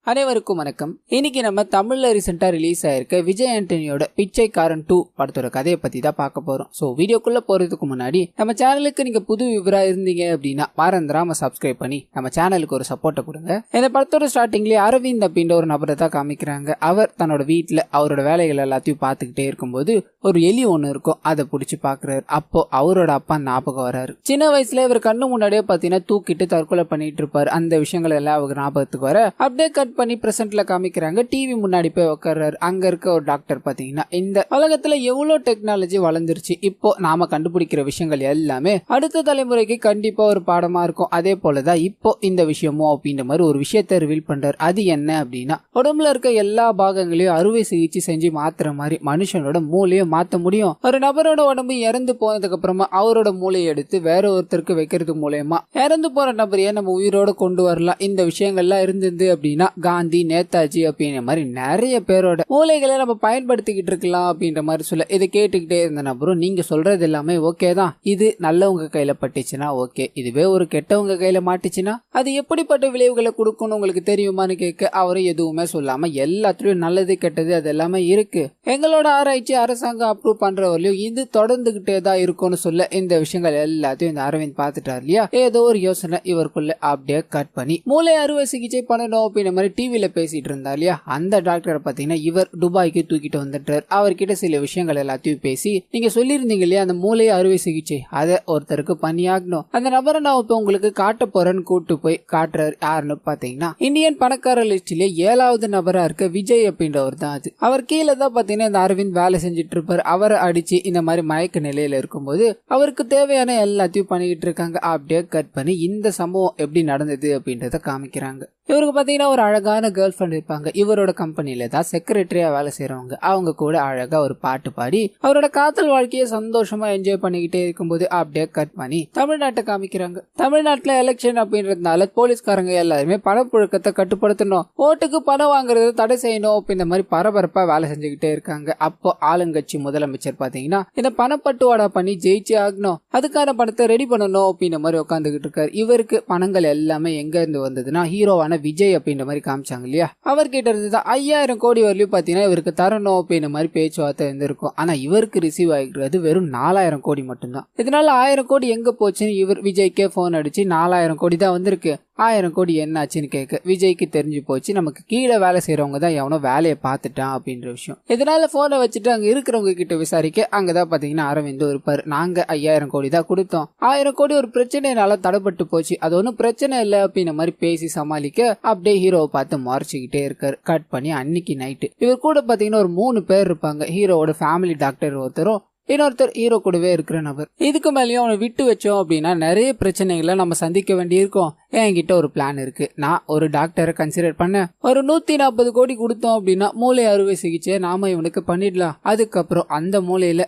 அனைவருக்கும் வணக்கம். இன்னைக்கு நம்ம தமிழ்ல ரீசெண்டா ரிலீஸ் ஆயிருக்க விஜய் ஆண்டனியோட பிச்சைக்காரன் 2 படத்தோட கதையை பத்தி தான் பார்க்க போறோம். சோ வீடியோக்குள்ள போறதுக்கு முன்னாடி நம்ம சேனலுக்கு நீங்க புது விவரா இருந்தீங்க அப்படின்னா மறந்துடாம சப்ஸ்கிரைப் பண்ணி நம்ம சேனலுக்கு ஒரு சப்போர்ட்டை கொடுங்க. இந்த படத்தோட ஸ்டார்டிங்லயே அரவிந்த் அப்படின்ற ஒரு நபரை தான் காமிக்கிறாங்க. அவர் தன்னோட வீட்டுல அவரோட வேலைகள் எல்லாத்தையும் பார்த்துக்கிட்டே இருக்கும்போது ஒரு எலி ஒண்ணு இருக்கும், அதை பிடிச்சி பாக்குறாரு. அப்போ அவரோட அப்பா ஞாபகம் வராரு. சின்ன வயசுல இவர் கண்ணு முன்னாடியே பாத்தீங்கன்னா தூக்கிட்டு தற்கொலை பண்ணிட்டு இருப்பாரு. அந்த விஷயங்கள் எல்லாம் அவர் ஞாபகத்துக்கு வர அப்படியே கட் பண்ணி பிரசன்ட்ல காமிக்கிறாங்க. டிவி முன்னாடி போய் உட்கார்றாரு. அங்க இருக்க ஒரு டாக்டர் பாத்தீங்கன்னா இந்த உலகத்துல எவ்வளவு டெக்னாலஜி வளர்ந்துருச்சு, இப்போ நாம கண்டுபிடிக்கிற விஷயங்கள் எல்லாமே அடுத்த தலைமுறைக்கு கண்டிப்பா ஒரு பாடமா இருக்கும். அதே போலதான் இப்போ இந்த விஷயமோ அப்படின்ற மாதிரி ஒரு விஷயத்தை ரிவீல் பண்றாரு. அது என்ன அப்படின்னா உடம்புல இருக்க எல்லா பாகங்களையும் அறுவை சிகிச்சை செஞ்சு மாத்துற மாதிரி மனுஷனோட மூளையை மாத்த முடியும். ஒரு நபரோட உடம்பு இறந்து போனதுக்கு அப்புறமா அவரோட மூளையை எடுத்து வேற ஒருத்தருக்கு வைக்கிறது மூலயமா இறந்து போற நபரையே நம்ம உயிரோட கொண்டு வரலாம். இந்த விஷயங்கள்லாம் இருந்தது அப்படின்னா காந்தி, நேதாஜி அப்படின்ற மாதிரி நிறைய பேரோட மூளைகளை நம்ம பயன்படுத்திக்கிட்டு இருக்கலாம் அப்படின்ற மாதிரி சொல்ல இதை கேட்டுக்கிட்டே இருந்த நபரும் நீங்க சொல்றது எல்லாமே ஓகே தான், இது நல்லவங்க கையில பட்டுச்சுன்னா ஓகே, இதுவே ஒரு கெட்டவங்க கையில மாட்டுச்சுன்னா அது எப்படிப்பட்ட விளைவுகளை கொடுக்கணும் உங்களுக்கு தெரியுமான்னு கேட்க அவரும் எதுவுமே சொல்லாம எல்லாத்துலயும் நல்லது கெட்டது அது எல்லாமே இருக்கு, எங்களோட ஆராய்ச்சி அரசாங்கம் அப்ரூவ் பண்றவரையும் இது தொடர்ந்துகிட்டே தான் இருக்கும்னு சொல்ல இந்த விஷயங்கள் எல்லாத்தையும் இந்த அரவிந்த் பாத்துட்டாரு இல்லையா. ஏதோ ஒரு யோசனை இவருக்குள்ள அப்படியே கட் பண்ணி மூளை அறுவை சிகிச்சை பண்ணணும் அப்படின்ற மாதிரி டிவில பேசிட்டு இருந்தா இல்லையா. அந்த டாக்டரை பாத்தீங்கன்னா இவர் துபாய்க்கு தூக்கிட்டு வந்துட்டார். அவர்கிட்ட சில விஷயங்கள் எல்லாத்தையும் பேசி நீங்க சொல்லியிருந்தீங்க இல்லையா அந்த மூளை அறுவை சிகிச்சை அதை ஒருத்தருக்கு பண்ணியாகணும், அந்த நபரை நான் இப்ப உங்களுக்கு காட்ட போறேன்னு கூட்டு போய் காட்டுறாரு. யாருன்னு பாத்தீங்கன்னா இந்தியன் பணக்கார லிஸ்ட்லயே 7வது நபரா இருக்க விஜய் அப்படின்றவர் தான். அது அவர் கீழே தான் பாத்தீங்கன்னா இந்த அரவிந்த் வேலை செஞ்சுட்டு இருப்பாரு. அவரை அடிச்சு இந்த மாதிரி மயக்க நிலையில இருக்கும்போது அவருக்கு தேவையான எல்லாத்தையும் பண்ணிக்கிட்டு இருக்காங்க. அப்படியே கட் பண்ணி இந்த சம்பவம் எப்படி நடந்தது அப்படின்றத காமிக்கிறாங்க. இவருக்கு பாத்தீங்கன்னா ஒரு அழகான கேர்ள் ஃபிரெண்ட் இருப்பாங்க. இவரோட கம்பெனில தான் செக்ரட்டரியா வேலை செய்யறவங்க. அவங்க கூட அழகா ஒரு பாட்டு பாடி அவரோட காதல் வாழ்க்கையை சந்தோஷமா என்ஜாய் பண்ணிக்கிட்டே இருக்கும்போது அப்படியே கட் பண்ணி தமிழ்நாட்டை காமிக்கிறாங்க. தமிழ்நாட்டுல எலெக்ஷன் அப்படின்றதுனால போலீஸ்காரங்க எல்லாருமே பணப்புழக்கத்தை கட்டுப்படுத்தணும், ஓட்டுக்கு பணம் வாங்குறத தடை செய்யணும் அப்படின்ற மாதிரி பரபரப்பா வேலை செஞ்சுக்கிட்டே இருக்காங்க. அப்போ ஆளுங்கட்சி முதலமைச்சர் பாத்தீங்கன்னா இந்த பணப்பட்டுவாடா பண்ணி ஜெயிச்சு ஆகணும், அதுக்கான பணத்தை ரெடி பண்ணணும் அப்படின்ற மாதிரி உட்காந்துக்கிட்டு இருக்காரு. இவருக்கு பணங்கள் எல்லாமே எங்க இருந்து வந்ததுன்னா ஹீரோவான விஜய் அப்படின்ற மாதிரி காமிச்சாங்க இல்லையா. அவர்கிட்ட இருந்து 5000 கோடி வரலையும் பாத்தீங்கன்னா இவருக்கு தரணும் அப்படின்ற மாதிரி பேச்சுவார்த்தை இருந்திருக்கும். ஆனா இவருக்கு ரிசீவ் ஆகிக்கிறது வெறும் 4000 கோடி மட்டும்தான். இதனால 1000 கோடி எங்க போச்சுன்னு இவர் விஜய்க்கே போன் அடிச்சு 4000 கோடி தான் வந்திருக்கு, 1000 கோடி என்னாச்சுன்னு கேட்க விஜய்க்கு தெரிஞ்சு போச்சு நமக்கு கீழே வேலை செய்யறவங்க தான் எவனோ வேலையை பார்த்துட்டான் அப்படின்ற விஷயம். இதனால போனை வச்சுட்டு அங்க இருக்கிறவங்க கிட்ட விசாரிக்க அங்கதான் பாத்தீங்கன்னா அரவிந்த் இருப்பாரு. நாங்க 5000 கோடி தான் கொடுத்தோம், 1000 கோடி ஒரு பிரச்சனைனால தடைப்பட்டு போச்சு, அது ஒன்னும் பிரச்சனை இல்லை அப்படின்ற மாதிரி பேசி சமாளிக்க அப்படியே ஹீரோவை பார்த்து மறைச்சுக்கிட்டே இருக்காரு. கட் பண்ணி அன்னைக்கு நைட்டு இவர் கூட பாத்தீங்கன்னா ஒரு 3 பேர் இருப்பாங்க. ஹீரோவோட ஃபேமிலி டாக்டர் ஒருத்தரும் இன்னொருத்தர் ஹீரோ கூடவே இருக்கிற நபர். இதுக்கு மேலேயும் அவனை விட்டு வச்சோம் அப்படின்னா நிறைய பிரச்சனைகளை நம்ம சந்திக்க வேண்டியிருக்கும். என்கிட்ட ஒரு பிளான் இருக்கு, நான் ஒரு டாக்டரை கன்சிடர் பண்ண ஒரு 140 கோடி கொடுத்தோம் அப்படின்னா மூளை அறுவை சிகிச்சை நாம இவனுக்கு பண்ணிடலாம். அதுக்கப்புறம் அந்த மூளையில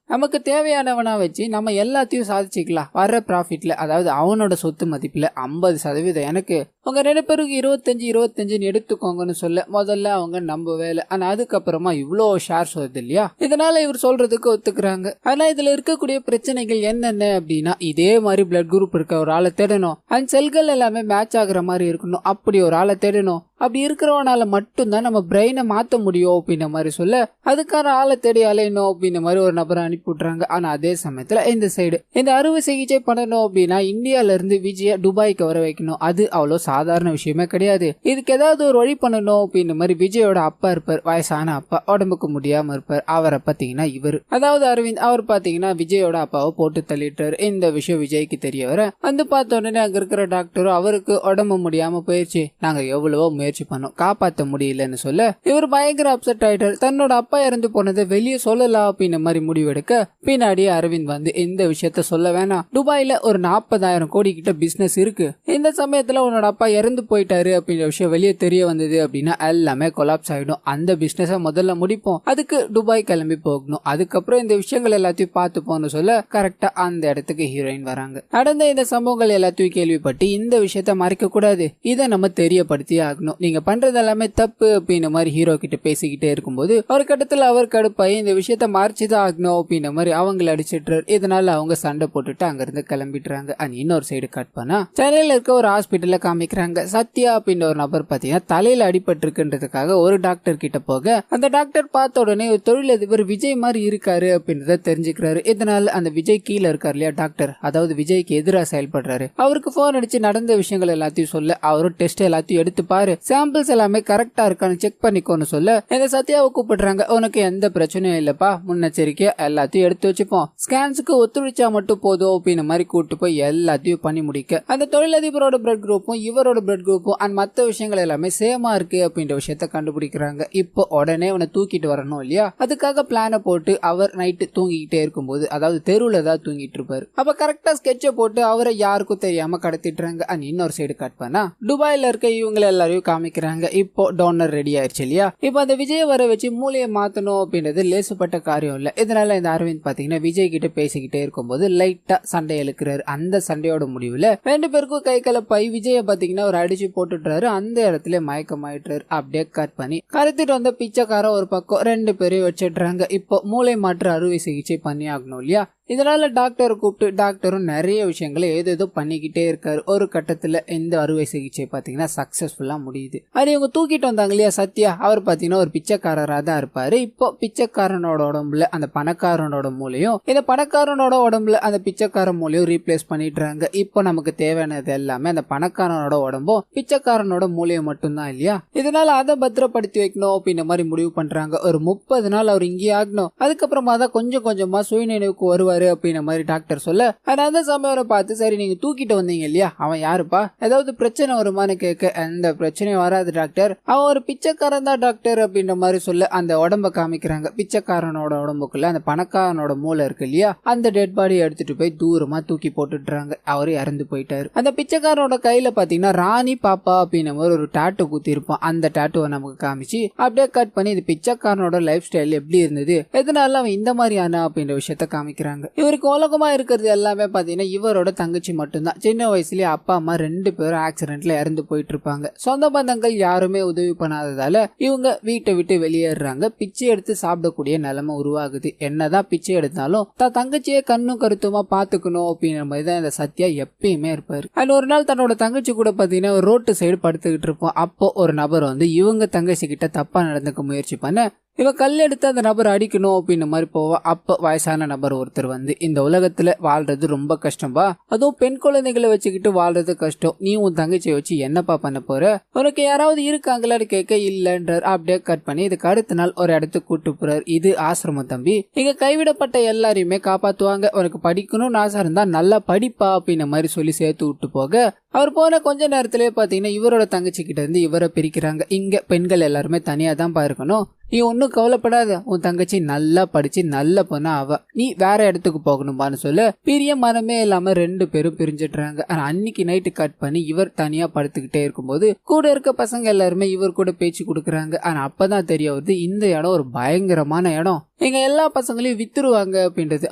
நமக்கு தேவையானவனா வச்சு நம்ம எல்லாத்தையும் சாதிச்சுக்கலாம். வர்ற ப்ராஃபிட்ல அதாவது அவனோட சொத்து மதிப்புல 50% எனக்கு, உங்க 2 பேருக்கு 25 எடுத்துக்கோங்கன்னு சொல்ல முதல்ல அவங்க நம்ப வேலை. ஆனா அதுக்கப்புறமா இவ்வளோ ஷேர்ஸ் வருது இல்லையா. இதனால இவர் சொல்றதுக்கு ஒத்துக்கிறாங்க. ஆனா இதுல இருக்கக்கூடிய பிரச்சனைகள் என்னென்ன அப்படின்னா இதே மாதிரி பிளட் குரூப் இருக்க ஒரு ஆளை தேடணும், அந்த செல்கள் எல்லாமே மேட்ச் ஆகுற மாதிரி இருக்கணும், அப்படி ஒரு ஆளை தேடணும், அப்படி இருக்கிறவனால மட்டும்தான் நம்ம பிரெயினை மாத்த முடியும் அப்படின்ற மாதிரி சொல்ல அதுக்கான ஆளை தேடி அலையணும் அப்படின்ற மாதிரி ஒரு நபரை அனுப்பி விட்டுறாங்க. ஆனா அதே சமயத்துல இந்த சைடு இந்த அறுவை சிகிச்சை பண்ணணும் அப்படின்னா இந்தியால இருந்து விஜய துபாய்க்கு வர வைக்கணும், அது அவ்வளவு சாதாரண விஷயமே கிடையாது. இதுக்கு ஏதாவது ஒரு வழி பண்ணணும் அப்படின்ற மாதிரி விஜயோட அப்பா இருப்பார், வயசான அப்பா, உடம்புக்கு முடியாம இருப்பார். அவரை பாத்தீங்கன்னா இவர் அதாவது அரவிந்த் அவர் பாத்தீங்கன்னா விஜயோட அப்பாவை போட்டு தள்ளிட்டாரு. இந்த விஷயம் விஜய்க்கு தெரிய வர வந்து பார்த்த உடனே அங்க இருக்கிற டாக்டரும் அவருக்கு உடம்பு முடியாம போயிடுச்சு, நாங்க எவ்வளவோ முயற்சி பண்ணோம், காப்பாத்த முடியலன்னு சொல்ல இவர் பயங்கர அப்செட் ஆயிட்டார். தன்னோட அப்பா இறந்து போனதை வெளியே சொல்லலாம் அப்படின்ற மாதிரி முடிவெடுக்க பின்னாடி அரவிந்த் வந்து இந்த விஷயத்த சொல்ல வேணாம், துபாயில ஒரு 40,000 கோடி கிட்ட பிசினஸ் இருக்கு, இந்த சமயத்துல உன்னோட அப்பா இறந்து போயிட்டாரு அப்படின்ற விஷயம் வெளியே தெரிய வந்தது அப்படின்னா எல்லாமே கொலாப்ஸ் ஆயிடும், அந்த பிசினஸ முதல்ல முடிப்போம், அதுக்கு துபாய் கிளம்பி போகணும், அதுக்கப்புறம் இந்த விஷயங்கள் எல்லாத்தையும் பார்த்து போன்னு சொல்ல கரெக்டா அந்த இடத்துக்கு ஹீரோயின் வராங்க. நடந்த இந்த சம்பவங்கள் எல்லாத்தையும் கேள்விப்பட்டு இந்த விஷயத்த மறைக்க கூடாது, இதை நம்ம தெரியப்படுத்தி ஆகணும், நீங்க பண்றது எல்லாமே தப்பு அப்படின்ற மாதிரி ஹீரோ கிட்ட பேசிக்கிட்டே இருக்கும்போது ஒரு கட்டத்துல அவர் கடுப்பாய் இந்த விஷயத்த மறைச்சுதான் ஆகணும் அப்படின்ற மாதிரி அவங்களை அடிச்சிட்டு இதனால அவங்க சண்டை போட்டுட்டு அங்க இருந்து கிளம்பிடுறாங்க. அண்ட் இன்னொரு சைடு கட் பண்ணா சென்னையில இருக்க ஒரு ஹாஸ்பிட்டல்ல காமிக்கிறாங்க. சத்யா அப்படின்ற ஒரு நபர் பாத்தீங்கன்னா தலையில அடிபட்டு இருக்குன்றதுக்காக ஒரு டாக்டர் கிட்ட போக அந்த டாக்டர் பார்த்த உடனே ஒரு தொழிலதிபர் விஜய் மாதிரி இருக்காரு அப்படின்றத தெரிஞ்சுக்கிறாரு. இதனால அந்த விஜய் கீழே இருக்காரு இல்லையா டாக்டர், அதாவது விஜய்க்கு எதிராக செயல்படுறாரு, அவருக்கு போன் அடிச்சு நடந்த விஷயங்கள் எல்லாத்தையும் சொல்ல அவரும் டெஸ்ட் எல்லாத்தையும் எடுத்து பாரு, சாம்பிள்ஸ் எல்லாமே கரெக்டா இருக்கான்னு செக் பண்ணிக்கோன்னு சொல்ல இந்த சத்யாவை கூப்பிடுறாங்க. உனக்கு எந்த பிரச்சனையும் இல்லப்பா, முன்னெச்சரிக்கையா எல்லாத்தையும் எடுத்து வச்சுப்போம், ஸ்கேன்ஸுக்கு ஒத்துழைச்சா மட்டும் போதும் அப்படின்னு மாதிரி கூட்டு போய் எல்லாத்தையும் பண்ணி முடிக்க அந்த தொழிலதிபரோட பிளட் குரூப்பும் இவரோட பிளட் குரூப்பும் அண்ட் மற்ற விஷயங்கள் எல்லாமே சேமா இருக்கு அப்படின்ற விஷயத்த கண்டுபிடிக்கிறாங்க. இப்போ உடனே அவனை தூக்கிட்டு வரணும் இல்லையா, அதுக்காக பிளான போட்டு அவர் நைட்டு தூங்கிக்கிட்டே இருக்கும்போது, அதாவது தெருவுல தான் தூங்கிட்டு இருப்பாரு, அப்ப கரெக்டா ஸ்கெட்ச போட்டு அவரை யாருக்கும் தெரியாம கடத்திட்டுறாங்க. அண்ட் இன்னொரு சைடு கட் பண்ணா துபாயில இருக்க இவங்க எல்லாரையும் காமிக்கிறாங்க. இப்போ டோனர் ரெடி ஆயிடுச்சு இல்லையா, இப்போ அந்த விஜய் வர வச்சு மூளையை மாத்தணும் அப்படின்றது லேசுப்பட்ட காரியம் இல்ல. இதனால இந்த அரவிந்த் பாத்தீங்கன்னா விஜய் கிட்ட பேசிக்கிட்டே இருக்கும்போது லைட்டா சண்டை இழுக்கிறாரு. அந்த சண்டையோட முடிவுல ரெண்டு பேருக்கும் கை கலப்பாய் விஜய பாத்தீங்கன்னா ஒரு அடிச்சு போட்டுட்டாரு. அந்த இடத்துல மயக்கமாயிட்டாரு. அப்படியே கட் பண்ணி கருத்துட்டு வந்த பிச்சைக்காரன் ஒரு பக்கம் ரெண்டு பேரையும் வச்சிடுறாங்க. இப்போ மூளை மாற்று அறுவை சிகிச்சை பண்ணி ஆகணும் இல்லையா, இதனால டாக்டரை கூப்பிட்டு டாக்டரும் நிறைய விஷயங்களை ஏதோ பண்ணிக்கிட்டே இருக்காரு. ஒரு கட்டத்துல இந்த அறுவை சிகிச்சை பாத்தீங்கன்னா சக்சஸ்ஃபுல்லா முடியுது. அது இவங்க தூக்கிட்டு வந்தாங்க இல்லையா சத்யா, அவர் பாத்தீங்கன்னா ஒரு பிச்சைக்காரரா தான் இருப்பாரு. இப்போ பிச்சைக்காரனோட உடம்புல அந்த பணக்காரனோட மூளையும் இந்த பணக்காரனோட உடம்புல அந்த பிச்சைக்கார மூளையும் ரீப்ளேஸ் பண்ணிடுறாங்க. இப்போ நமக்கு தேவையானது எல்லாமே அந்த பணக்காரனோட உடம்பும் பிச்சைக்காரனோட மூளையும் மட்டும்தான் இல்லையா, இதனால அதை பத்திரப்படுத்தி வைக்கணும் அப்படின்ற மாதிரி முடிவு பண்றாங்க. ஒரு 30 நாள் அவர் இங்கே ஆகணும், அதுக்கப்புறமா தான் கொஞ்சம் கொஞ்சமா சுயநினைவுக்கு வருவார் அப்படின்ற மாதிரி டாக்டர் சொல்ல அந்த சமயம் பார்த்து சரி நீங்க தூக்கிட்டு வந்தீங்க இல்லையா, அவன் யாருப்பா, ஏதாவது பிரச்சனை வருமானு கேட்க அந்த பிரச்சனையும் வராது டாக்டர், அவன் ஒரு பிச்சைக்காரன் தான் டாக்டர் அப்படின்ற மாதிரி சொல்ல அந்த உடம்ப காமிக்கிறாங்க. பிச்சைக்காரனோட உடம்புக்குள்ள அந்த பணக்காரனோட மூளை இருக்கு இல்லையா, அந்த டெட் பாடி எடுத்துட்டு போய் தூரமா தூக்கி போட்டுடுறாங்க. அவரு இறந்து போயிட்டாரு. அந்த பிச்சைக்காரனோட கையில பாத்தீங்கன்னா ராணி பாப்பா அப்படின்ற மாதிரி ஒரு டாட்டூ குத்தி இருப்போம். அந்த டாட்டூவை நமக்கு காமிச்சு அப்படியே கட் பண்ணி இது பிச்சைக்காரனோட லைஃப் ஸ்டைல் எப்படி இருந்தது, எதனால அவன் இந்த மாதிரியான அப்படின்ற விஷயத்த காமிக்கிறாங்க. இவருக்கு உலகமா இருக்கிறது எல்லாமே பாத்தீங்கன்னா இவரோட தங்கச்சி மட்டும்தான். சின்ன வயசுலயே அப்பா அம்மா ரெண்டு பேரும் ஆக்சிடென்ட்ல இறந்து போயிட்டு இருப்பாங்க. சொந்த பந்தங்கள் யாருமே உதவி பண்ணாததால இவங்க வீட்டை விட்டு வெளியேறாங்க. பிச்சை எடுத்து சாப்பிடக்கூடிய நிலைமை உருவாகுது. என்னதான் பிச்சை எடுத்தாலும் தான் தங்கச்சியை கண்ணும் கருத்துமா பாத்துக்கணும் அப்படின்ற மாதிரி தான் இந்த சத்யா எப்பயுமே இருப்பாரு. அண்ட் ஒரு நாள் தன்னோட தங்கச்சி கூட பாத்தீங்கன்னா ஒரு ரோட்டு சைடு படுத்துக்கிட்டு இருப்போம். அப்போ ஒரு நபர் வந்து இவங்க தங்கச்சி கிட்ட தப்பா நடந்துக்க முயற்சி பண்ண இவன் கல் எடுத்து அந்த நபர் அடிக்கணும் அப்படின்ற மாதிரி போவா. அப்ப வயசான நபர் ஒருத்தர் வந்து இந்த உலகத்துல வாழ்றது ரொம்ப கஷ்டம்பா, அதுவும் பெண் குழந்தைகளை வச்சுக்கிட்டு வாழ்றது கஷ்டம், நீ உன் தங்கச்சியை வச்சு என்னப்பா பண்ண போற, உனக்கு யாராவது இருக்காங்களான்னு கேட்க இல்லன்றார். அப்படியே கட் பண்ணி இதுக்கு அடுத்த நாள் ஒரு இடத்துக்கு கூட்டு போறாரு. இது ஆசிரமம் தம்பி, இங்க கைவிடப்பட்ட எல்லாரையுமே காப்பாத்துவாங்க, உனக்கு படிக்கணும்னு ஆசை இருந்தா நல்லா படிப்பா அப்படின்ற மாதிரி சொல்லி சேர்த்து விட்டு போக அவர் போன கொஞ்ச நேரத்திலே பாத்தீங்கன்னா இவரோட தங்கச்சி கிட்ட இருந்து இவரை பிரிக்கிறாங்க. இங்க பெண்கள் எல்லாருமே தனியா தான் இருக்கணும், நீ ஒன்னும் கவலைப்படாத, உன் தங்கச்சி நல்லா படிச்சு நல்ல பொண்ணா அவ, நீ வேற இடத்துக்கு போகணும்பான்னு சொல்ல பிரிய மனமே இல்லாம ரெண்டு பேரும் பிரிஞ்சிடுறாங்க. ஆனா அன்னைக்கு நைட்டு கட் பண்ணி இவர் தனியா படுத்துக்கிட்டே இருக்கும்போது கூட இருக்க பசங்க எல்லாருமே இவர் கூட பேச்சு கொடுக்கறாங்க. ஆனா அப்பதான் தெரிய வருது இந்த இடம் ஒரு பயங்கரமான இடம், இங்க எல்லா பசங்களையும் வித்துருவாங்க அப்படின்றது,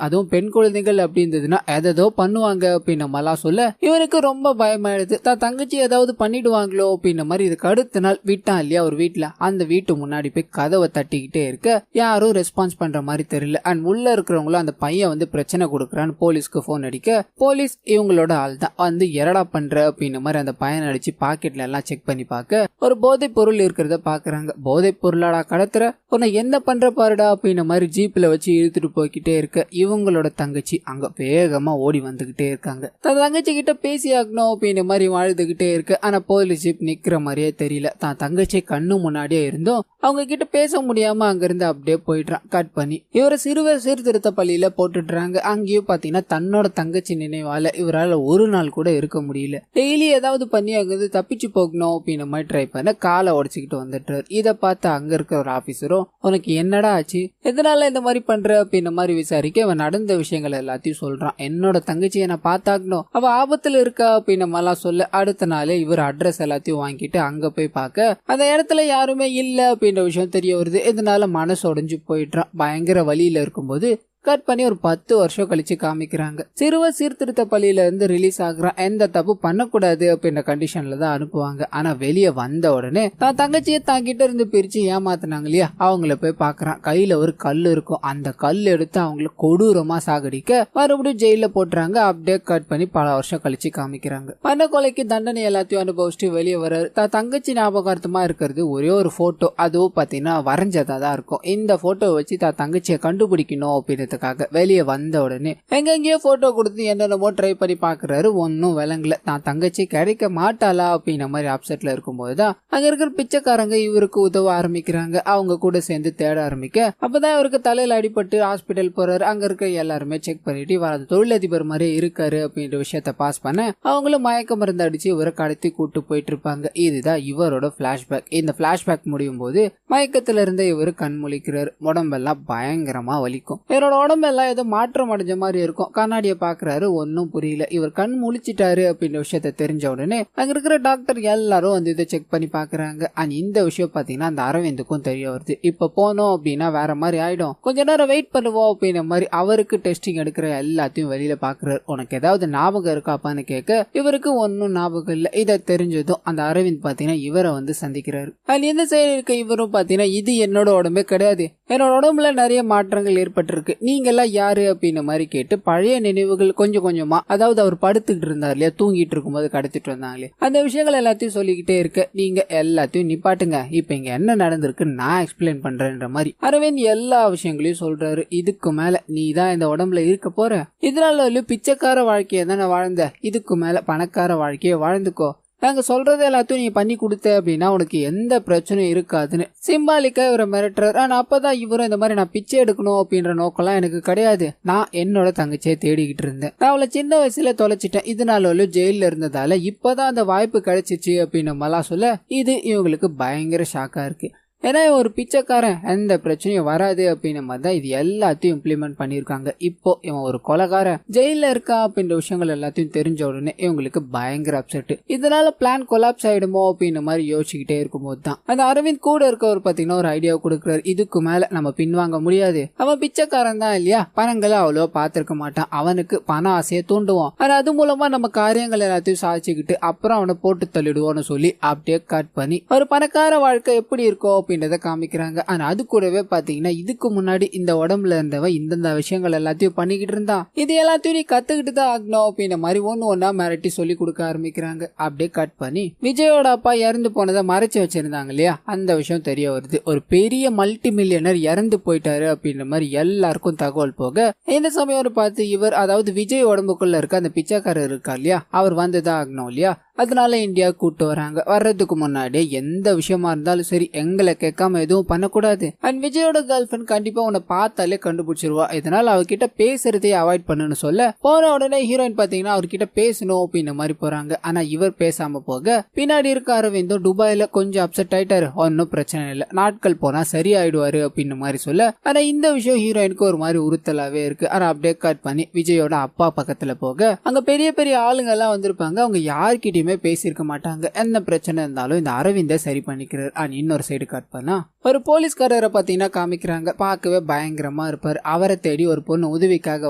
அதுவும் பெண் குழந்தைகள் அப்படின்றதுன்னா எதோ பண்ணுவாங்க அப்படின்ற மாதிரிலாம் சொல்ல இவருக்கு ரொம்ப பயமாயிடுது. தான் தங்கச்சி ஏதாவது பண்ணிடுவாங்களோ அப்படின்ற மாதிரி. இதுக்கு அடுத்த நாள் விட்டான் இல்லையா ஒரு வீட்டுல, அந்த வீட்டு முன்னாடி போய் கதவை தட்டிக்கிட்டே இருக்க யாரும் ரெஸ்பான்ஸ் பண்ற மாதிரி தெரியல. அண்ட் உள்ள இருக்கிறவங்களும் அந்த பையன் வந்து பிரச்சனை கொடுக்கறான்னு போலீஸ்க்கு போன் அடிக்க போலீஸ் இவங்களோட ஆள் தான் வந்து எரடா பண்ற அப்படின்ற மாதிரி அந்த பையன் அடிச்சு பாக்கெட்ல எல்லாம் செக் பண்ணி பார்க்க ஒரு போதை பொருள் இருக்கிறத பாக்குறாங்க. போதை பொருளாடா கடத்துற, உன்னை என்ன பண்ற பாருடா அப்படின்ற மாதிரி ஜீப்ல வச்சு இழுத்துட்டு போய்கிட்டே இருக்க இவங்களோட தங்கச்சி அங்க வேகமா ஓடி வந்துகிட்டே இருக்காங்க. தன் தங்கச்சி கிட்ட பேசி ஆகணும் அப்படின்ற மாதிரி வாழ்ந்துகிட்டே இருக்கு. ஆனா போலீஸ் ஜீப் நிக்கிற மாதிரியே தெரியல. தான் தங்கச்சி கண்ணு முன்னாடியே இருந்தும் அவங்க கிட்ட பேச முடியாம அங்கிருந்து அப்படியே போயிடுறான். கட் பண்ணி இவரை சிறுவர் சீர்திருத்த பள்ளியில போட்டுடுறாங்க. அங்கேயும் பாத்தீங்கன்னா தன்னோட தங்கச்சி நினைவால இவரால் ஒரு நாள் கூட இருக்க முடியல. டெய்லி ஏதாவது பண்ணி அங்கிருந்து தப்பிச்சு போகணும் அப்படின்ற மாதிரி ட்ரை பண்ண காலை உடச்சுக்கிட்டு வந்துட்டாரு. இதை பார்த்து அங்க இருக்க ஒரு ஆபீசரும் உனக்கு என்னடா ஆச்சு, எதனால இந்த மாதிரி பண்ற அப்படின்ற மாதிரி விசாரிக்க அவன் நடந்த விஷயங்கள் எல்லாத்தையும் சொல்றான். என்னோட தங்கச்சியை நான் பார்த்தாக்கணும், அவ ஆபத்துல இருக்கா அப்படின்ற மாதிரிலாம் சொல்ல அடுத்த நாளே இவர் அட்ரஸ் எல்லாத்தையும் வாங்கிட்டு அங்க போய் பார்க்க அந்த இடத்துல யாருமே இல்ல அப்படின்ற விஷயம் தெரிய வருது. இதனால மனசு உடைஞ்சு போயிடுறான். பயங்கர வழியில இருக்கும்போது கட் பண்ணி ஒரு 10 வருஷம் கழிச்சு காமிக்கிறாங்க. சிறுவர் சீர்திருத்த பள்ளியில இருந்து ரிலீஸ் ஆகுறான், எந்த தப்பு பண்ணக்கூடாது அப்படின்ற கண்டிஷன்ல தான் அனுப்புவாங்க. ஆனா வெளியே வந்த உடனே தான் தங்கச்சியை தாங்கிட்ட இருந்து பிரிச்சு ஏமாத்தினாங்க இல்லையா, அவங்கள போய் பாக்குறான். கையில ஒரு கல் இருக்கும், அந்த கல் எடுத்து அவங்கள கொடூரமா சாகடிக்க மறுபடியும் ஜெயில போட்டுறாங்க. அப்படியே கட் பண்ணி பல வருஷம் கழிச்சு காமிக்கிறாங்க. பண்ண கொலைக்கு தண்டனை எல்லாத்தையும் அனுபவிச்சுட்டு வெளியே வர்றாரு. தான் தங்கச்சி ஞாபகார்த்தமா இருக்கிறது ஒரே ஒரு போட்டோ, அதுவும் பாத்தீங்கன்னா வரைஞ்சதா தான் இருக்கும். இந்த போட்டோ வச்சு தான் தங்கச்சியை கண்டுபிடிக்கணும் அப்படின்றதுக்காக வெளியே வந்த உடனே எங்கெங்கயோ போட்டோ கொடுத்து என்னென்னமோ ட்ரை பண்ணி பாக்குறாரு. ஒன்னும் விளங்கல. தான் தங்கச்சி கிடைக்க மாட்டாளா அப்படின்ற மாதிரி அப்செட்ல இருக்கும்போதுதான் அங்க இருக்கிற பிச்சைக்காரங்க இவருக்கு உதவ ஆரம்பிக்கிறாங்க. அவங்க கூட சேர்ந்து தேட ஆரம்பிக்க அப்பதான் இவருக்கு தலையில அடிபட்டு ஹாஸ்பிட்டல் போறாரு. அங்க இருக்க எல்லாருமே செக் பண்ணிட்டு வராது தொழிலதிபர் மாதிரி இருக்காரு அப்படின்ற விஷயத்த பாஸ் பண்ண அவங்களும் மயக்க மருந்து அடிச்சு இவரை கடத்தி கூட்டு போயிட்டு இருப்பாங்க. இதுதான் இவரோட பிளாஷ்பேக். இந்த பிளாஷ்பேக் முடியும் போது மயக்கத்துல இருந்த இவரு கண் முழிக்கிறாரு. உடம்பெல்லாம் பயங்கரமா வலிக்கும். இவரோட உடம்பெல்லாம் ஏதோ மாற்றம் அடைஞ்ச மாதிரி இருக்கும். கண்ணாடியை பாக்குறாரு, ஒன்னும் புரியல. இவர் கண் முழிச்சிட்டாரு அப்படின்ற விஷயத்த தெரிஞ்ச உடனே அங்க இருக்கிற டாக்டர் எல்லாரும் வந்து இதை செக் பண்ணி பாக்குறாங்க. இந்த விஷயம் பாத்தீங்கன்னா அந்த அரவிந்துக்கும் தெரிய வருது. இப்ப போனோம் அப்படின்னா வேற மாதிரி ஆயிடும், கொஞ்ச நேரம் வெயிட் பண்ணுவோம் அப்படின்ற மாதிரி அவருக்கு டெஸ்டிங் எடுக்கிற எல்லாத்தையும் வெளியில பாக்குறாரு. உனக்கு ஏதாவது ஞாபகம் இருக்காப்பான்னு கேட்க இவருக்கு ஒன்னும் ஞாபகம் இல்ல. இதை தெரிஞ்சதும் அந்த அரவிந்த் பாத்தீங்கன்னா இவரை வந்து சந்திக்கிறாரு. அதுல எந்த சைடு இருக்க இவரும் பாத்தீங்கன்னா இது என்னோட உடம்பே கிடையாது, என்னோட உடம்புல நிறைய மாற்றங்கள் ஏற்பட்டிருக்கு, நீங்க எல்லாம் யாரு அப்படின்ற மாதிரி கேட்டு பழைய நினைவுகள் கொஞ்சம் கொஞ்சமா, அதாவது அவர் படுத்துக்கிட்டு இருந்தார் இல்லையா, தூங்கிட்டு இருக்கும்போது கடத்திட்டு வந்தாங்களே, அந்த விஷயங்கள் எல்லாத்தையும் சொல்லிக்கிட்டே இருக்க நீங்க எல்லாத்தையும் நிப்பாட்டுங்க, இப்ப இங்க என்ன நடந்திருக்கு நான் எக்ஸ்பிளைன் பண்றேன்ற மாதிரி அரவிந்த் எல்லா விஷயங்களையும் சொல்றாரு. இதுக்கு மேல நீ தான் இந்த உடம்புல இருக்க போற, இதனால பிச்சைக்கார வாழ்க்கையை தானே வாழ்ந்த, இதுக்கு மேல பணக்கார வாழ்க்கையை வாழ்ந்துக்கோ, நாங்க சொல்றது எல்லாத்தையும் நீ பண்ணி கொடுத்த அப்படின்னா உனக்கு எந்த பிரச்சனையும் இருக்காதுன்னு சிம்பாலிக்கா இவரை மிரட்டுறாரு. ஆனா அப்பதான் இவரும் இந்த மாதிரி நான் பிச்சை எடுக்கணும் அப்படின்ற நோக்கம்லாம் எனக்கு கிடையாது, நான் என்னோட தங்கச்சியை தேடிக்கிட்டு இருந்தேன், நான் அவளை சின்ன வயசுல தொலைச்சிட்டேன், இதனால ஜெயில இருந்ததால இப்பதான் அந்த வாய்ப்பு கிடைச்சிச்சு அப்படின்னு நம்மளாம் சொல்ல இது இவங்களுக்கு பயங்கர ஷாக்கா இருக்கு. ஏன்னா ஒரு பிச்சைக்காரன் எந்த பிரச்சனையும் வராது அப்படின்ற மாதிரி தான் இது எல்லாத்தையும் இம்ப்ளிமெண்ட் பண்ணியிருக்காங்க. இப்போ இவன் ஒரு கொலைகாரன் ஜெயில இருக்கா அப்படின்ற விஷயங்கள் எல்லாத்தையும் தெரிஞ்ச உடனே இவங்களுக்கு பயங்கர அப்செட். இதனால பிளான் கொலாப்ஸ் ஆயிடுமோ அப்படின்ற மாதிரி யோசிச்சுக்கிட்டே இருக்கும்போது தான் அந்த அரவிந்த் கூட இருக்கவர் பாத்தீங்கன்னா ஒரு ஐடியா கொடுக்குறாரு. இதுக்கு மேல நம்ம பின்வாங்க முடியாது, அவன் பிச்சைக்காரன் தான் இல்லையா, பணங்களை அவ்வளவா பாத்திருக்க மாட்டான், அவனுக்கு பண ஆசையை தூண்டுவோம், ஆனா அது மூலமா நம்ம காரியங்கள் எல்லாத்தையும் சாதிச்சுக்கிட்டு அப்புறம் அவனை போட்டு தள்ளிடுவோம்னு சொல்லி அப்படியே கட் பண்ணி ஒரு பணக்கார வாழ்க்கை எப்படி இருக்கும் அப்படின்றத காமிக்கிறாங்க. ஆனா அது கூடவே பாத்தீங்கன்னா இதுக்கு முன்னாடி இந்த உடம்புல இருந்தவன் இந்த விஷயங்கள் எல்லாத்தையும் பண்ணிக்கிட்டு இருந்தான், இது எல்லாத்தையும் நீ கத்துக்கிட்டு தான் ஆகணும் அப்படின்ற மாதிரி ஒன்னா மிரட்டி சொல்லி கொடுக்க ஆரம்பிக்கிறாங்க. அப்படியே கட் பண்ணி விஜயோட அப்பா இறந்து போனதை மறைச்சு வச்சிருந்தாங்க இல்லையா, அந்த விஷயம் தெரிய வருது. ஒரு பெரிய மல்டி மில்லியனர் இறந்து போயிட்டாரு அப்படின்ற மாதிரி எல்லாருக்கும் தகவல் போக இந்த சமயம் பார்த்து இவர், அதாவது விஜய் உடம்புக்குள்ள இருக்க அந்த பிச்சைக்காரர் இருக்கா இல்லையா, அவர் வந்துதான் ஆகணும் இல்லையா, அதனால இந்தியா கூட்டு வராங்க. வர்றதுக்கு முன்னாடி எந்த விஷயமா இருந்தாலும் சரி எங்களை கேட்காம எதுவும் பண்ணக்கூடாது, அண்ட் விஜயோட கேர்ள் ஃபிரெண்ட் கண்டிப்பா உன்னை பார்த்தாலே கண்டுபிடிச்சிருவா, இதனால அவர்கிட்ட பேசுறதையே அவாய்ட் பண்ணுன்னு சொல்ல போன உடனே ஹீரோயின் பாத்தீங்கன்னா அவர்கிட்ட பேசணும் அப்படின்ற மாதிரி போறாங்க. ஆனா இவர் பேசாம போக பின்னாடி இருக்க அரவிந்தும் துபாயில கொஞ்சம் அப்செட் ஆயிட்டாரு, ஒன்னும் பிரச்சனை இல்லை, நாட்கள் போனா சரி ஆயிடுவாரு அப்படின்ற மாதிரி சொல்ல, ஆனா இந்த விஷயம் ஹீரோயினுக்கு ஒரு மாதிரி உறுத்தலாவே இருக்கு. ஆனா அப்படியே கட் பண்ணி விஜயோட அப்பா பக்கத்துல போக அங்க பெரிய பெரிய ஆளுங்க எல்லாம் வந்திருப்பாங்க, அவங்க யார்கிட்ட பேசியிருக்க மாட்டாங்க, என்ன பிரச்சனை இருந்தாலும் இந்த அரவிந்த சரி பண்ணிக்கிறார். அண்ட் இன்னொரு சைடு கட் பண்ணா ஒரு போலீஸ்காரரை பாத்தீங்கன்னா காமிக்கிறாங்க, பார்க்கவே பயங்கரமா இருப்பார். அவரை தேடி ஒரு பொண்ணு உதவிக்காக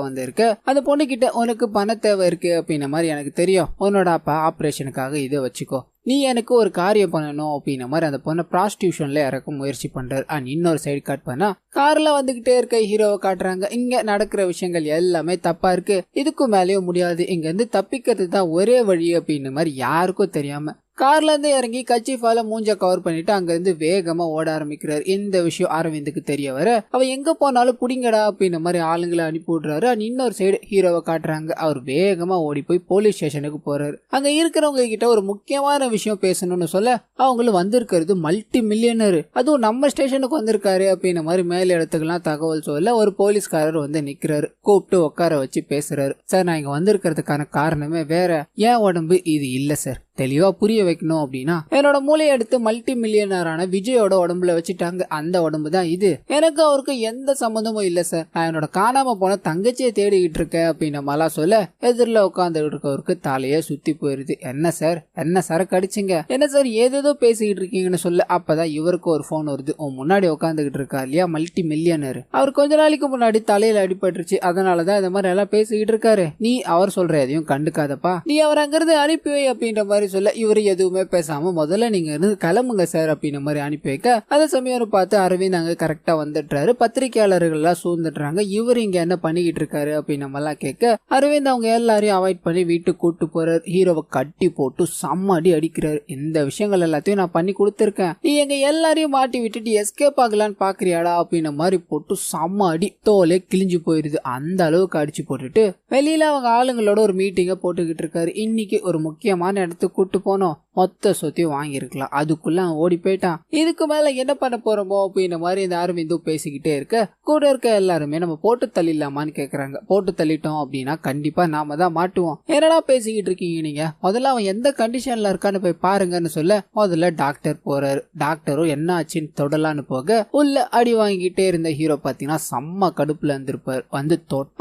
வந்திருக்க, அந்த பொண்ணு கிட்ட உனக்கு பண தேவை இருக்கு அப்படின்ற மாதிரி எனக்கு தெரியும், உன்னோட அப்பா ஆபரேஷனுக்காக இதை வச்சுக்கோ, நீ எனக்கு ஒரு காரியம் பண்ணணும் அப்படின்ற மாதிரி அந்த பொண்ணை ப்ராஸ்டியூஷன்ல இறக்க முயற்சி பண்றாரு. அண்ட் இன்னொரு சைடு கட் பண்ணா கார்ல வந்துகிட்டே இருக்க ஹீரோவை காட்டுறாங்க. இங்க நடக்கிற விஷயங்கள் எல்லாமே தப்பா இருக்கு, இதுக்கும் மேலேயும் முடியாது, இங்க இருந்து தப்பிக்கிறது தான் ஒரே வழி அப்படின்ற மாதிரி யாருக்கும் தெரியாம கார்ல இருந்து இறங்கி கச்சிஃபால மூஞ்ச கவர் பண்ணிட்டு அங்க இருந்து வேகமா ஓட ஆரம்பிக்கிறாரு. இந்த விஷயம் அரவிந்துக்கு தெரிய வர அவ எங்க போனாலும் புடிங்கடா அப்படின்ற மாதிரி ஆளுங்களை அனுப்பி விடுறாரு. இன்னொரு சைடு ஹீரோவை காட்டுறாங்க, அவர் வேகமா ஓடி போய் போலீஸ் ஸ்டேஷனுக்கு போறாரு. அங்க இருக்கிறவங்க கிட்ட ஒரு முக்கியமான விஷயம் பேசணும்னு சொல்ல அவங்களும் வந்திருக்கிறது மல்டி மில்லியனர், அதுவும் நம்ம ஸ்டேஷனுக்கு வந்திருக்காரு அப்படின்ற மாதிரி மேல இடத்துக்கெல்லாம் தகவல் சொல்ல ஒரு போலீஸ்காரர் வந்து நிக்கிறாரு, கூப்பிட்டு உட்கார வச்சு பேசுறாரு. சார் நான் இங்க வந்திருக்கிறதுக்கான காரணமே வேற, ஏன் உடம்பு இது இல்ல சார், தெளிவா புரிய வைக்கணும் அப்படின்னா என்னோட மூளையை எடுத்து மல்டி மில்லியனரான விஜயோட உடம்புல வச்சுட்டாங்க. அந்த உடம்பு தான் இது. எனக்கு அவருக்கு எந்த சம்மந்தமும் இல்ல சார். நான் என்னோட காணாம போன தங்கச்சியை தேடிக்கிட்டு இருக்கேன் அப்படின்னு மலா சொல்ல எதிரில் உட்கார்ந்து இருக்கவருக்கு தலையே சுத்தி போயிருது. என்ன சார், என்ன சரக்கு அடிச்சிங்க, என்ன சார் ஏதேதோ பேசிக்கிட்டு இருக்கீங்கன்னு சொல்ல அப்பதான் இவருக்கு ஒரு போன் வருது. உன் முன்னாடி உட்காந்துக்கிட்டு இருக்கா இல்லையா மல்டி மில்லியனர், அவர் கொஞ்ச நாளைக்கு முன்னாடி தலையில அடிபட்டுருச்சு, அதனாலதான் இந்த மாதிரி எல்லாம் பேசிக்கிட்டு இருக்காரு. நீ அவர் சொல்ற எதையும் கண்டுக்காதப்பா, நீ அவர் அங்கிருந்து அனுப்பி வை அப்படின்ற மாதிரி சொல்ல இவரு எதுவுமே பேசாம முதல்ல நீங்க இருந்து கிளம்புங்க சார் அப்படின்ற மாதிரி அனுப்பி வைக்க அதே சமயம் பார்த்து அரவிந்த் அங்க கரெக்டா வந்துடுறாரு. பத்திரிகையாளர்கள் எல்லாம் சூழ்ந்துடுறாங்க. இவர் இங்க என்ன பண்ணிக்கிட்டு இருக்காரு அப்படின்னு நம்ம எல்லாம் கேட்க அரவிந்த் அவங்க எல்லாரையும் அவாய்ட் பண்ணி வீட்டுக்கு கூட்டு போறாரு. ஹீரோவை கட்டி போட்டு செம்மடி அடிக்கிறாரு. இந்த விஷயங்கள் எல்லாத்தையும் நான் பண்ணி கொடுத்துருக்கேன், நீ எங்க எல்லாரையும் மாட்டி விட்டுட்டு எஸ்கேப் ஆகலான்னு பாக்குறியாடா அப்படின்ற மாதிரி போட்டு செம்ம அடி, தோலே கிழிஞ்சு போயிருது. அந்த அளவுக்கு அடிச்சு போட்டுட்டு வெளியில அவங்க ஆளுங்களோட ஒரு மீட்டிங்கை போட்டுக்கிட்டு இருக்காரு. இன்னைக்கு ஒரு முக்கியமான இடத்துக்கு கூட்டு போனோம், மொத்த சொத்தையும் வாங்கியிருக்கலாம், அதுக்குள்ள அவன் ஓடி போயிட்டான், இதுக்கு மேல என்ன பண்ண போறோமோ அப்படின்ற மாதிரி இந்த அரவிந்தும் பேசிக்கிட்டே இருக்க கூட இருக்க எல்லாருமே நம்ம போட்டு தள்ளிடலாமான்னு கேக்குறாங்க. போட்டு தள்ளிட்டோம் அப்படின்னா கண்டிப்பா நாம தான் மாட்டுவோம். என்னடா பேசிக்கிட்டு இருக்கீங்க நீங்க, முதல்ல அவன் எந்த கண்டிஷன்ல இருக்கான்னு போய் பாருங்கன்னு சொல்ல முதல்ல டாக்டர் போறாரு. டாக்டரும் என்ன ஆச்சுன்னு தொடலான்னு போக உள்ள அடி வாங்கிட்டே இருந்த ஹீரோ பாத்தீங்கன்னா செம்ம கடுப்புல இருந்திருப்பாரு.